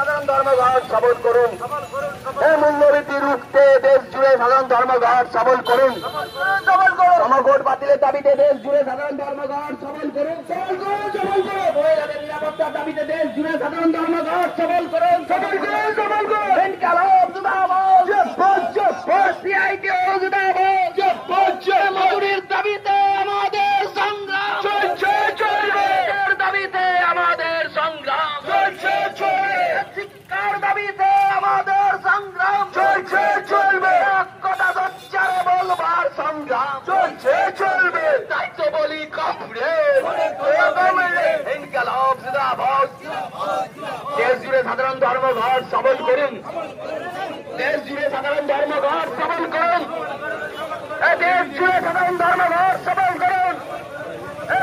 সাধারণ ধর্মঘট সফল করুন। এই মূল্যবৃদ্ধি রুখতে দেশ জুড়ে সাধারণ ধর্মঘট সফল করুন। ধর্মঘট বাতিলের দাবিতে দেশ জুড়ে সাধারণ ধর্মঘট সফল করুন। মহিলাদের নিরাপত্তার দাবিতে দেশ জুড়ে সাধারণ ধর্মঘট সফল করুন। মজুরির দাবিতে আমাদের সংগ্রাম দাবিতে আমাদের সংগ্রাম শিক্ষার দাবিতে আমাদের সংগ্রাম চলবে। কথা সচ্চারে বলবার সংগ্রাম চলবে। তাই তো বলি কাপড়ে ইনকালাব জিন্দাবাদ। দেশ জুড়ে সাধারণ ধর্মঘট সফল করুন। দেশ জুড়ে সাধারণ ধর্মঘট সফল করুন। দেশ জুড়ে সাধারণ ধর্মঘট সফল করুন।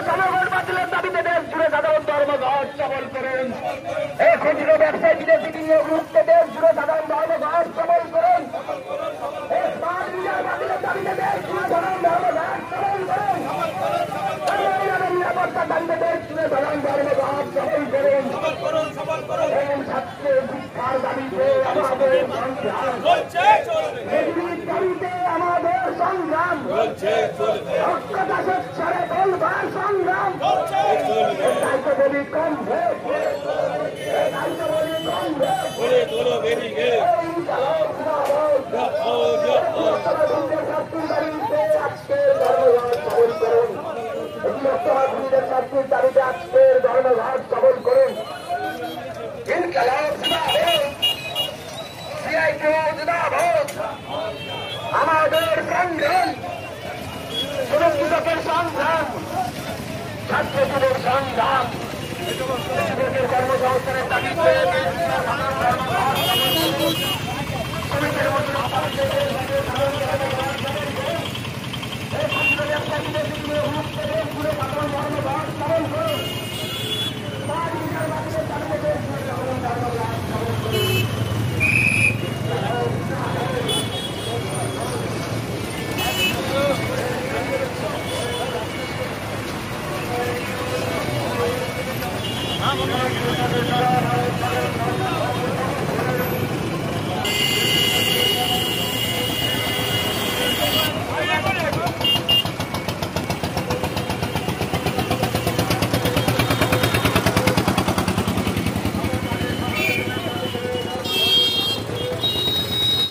ধর্মঘট বাতিলের দাবিতে দেশ জুড়ে সাধারণ ধর্মঘট সফল করুন। এই খুচরো ব্যবসায়ী বিদেশি বিনিয়োগ রুখতে দেশ জুড়ে সাধারণ ধর্মঘট সফল করুন। স্মার্ট মিটার বাতিলের দাবিতে দেশ জুড়ে সাধারণ ধর্মঘট সফল করুন। নিরাপত্তার দাবিতে দেশ জুড়ে সাধারণ ধর্মঘট সফল করুন। ছাত্র শিক্ষার দাবিতে আমাদের সংগ্রাম দাবিতে আমাদের সংগ্রাম দক্ষতা স্বচ্ছরে বলবার সংগ্রাম। দায়িত্ব বলি কম আজকের ধর্মঘট সফল করুন। ছাত্রীর দাবিতে আজকের ধর্মঘট সফল করুন। আমাদের সংগ্রাম সুরক্ষিতের সংগ্রাম ছাত্র যুবক সংগ্রাম যুবকের কর্মসংস্থানের দাবিতে শ্রমিকের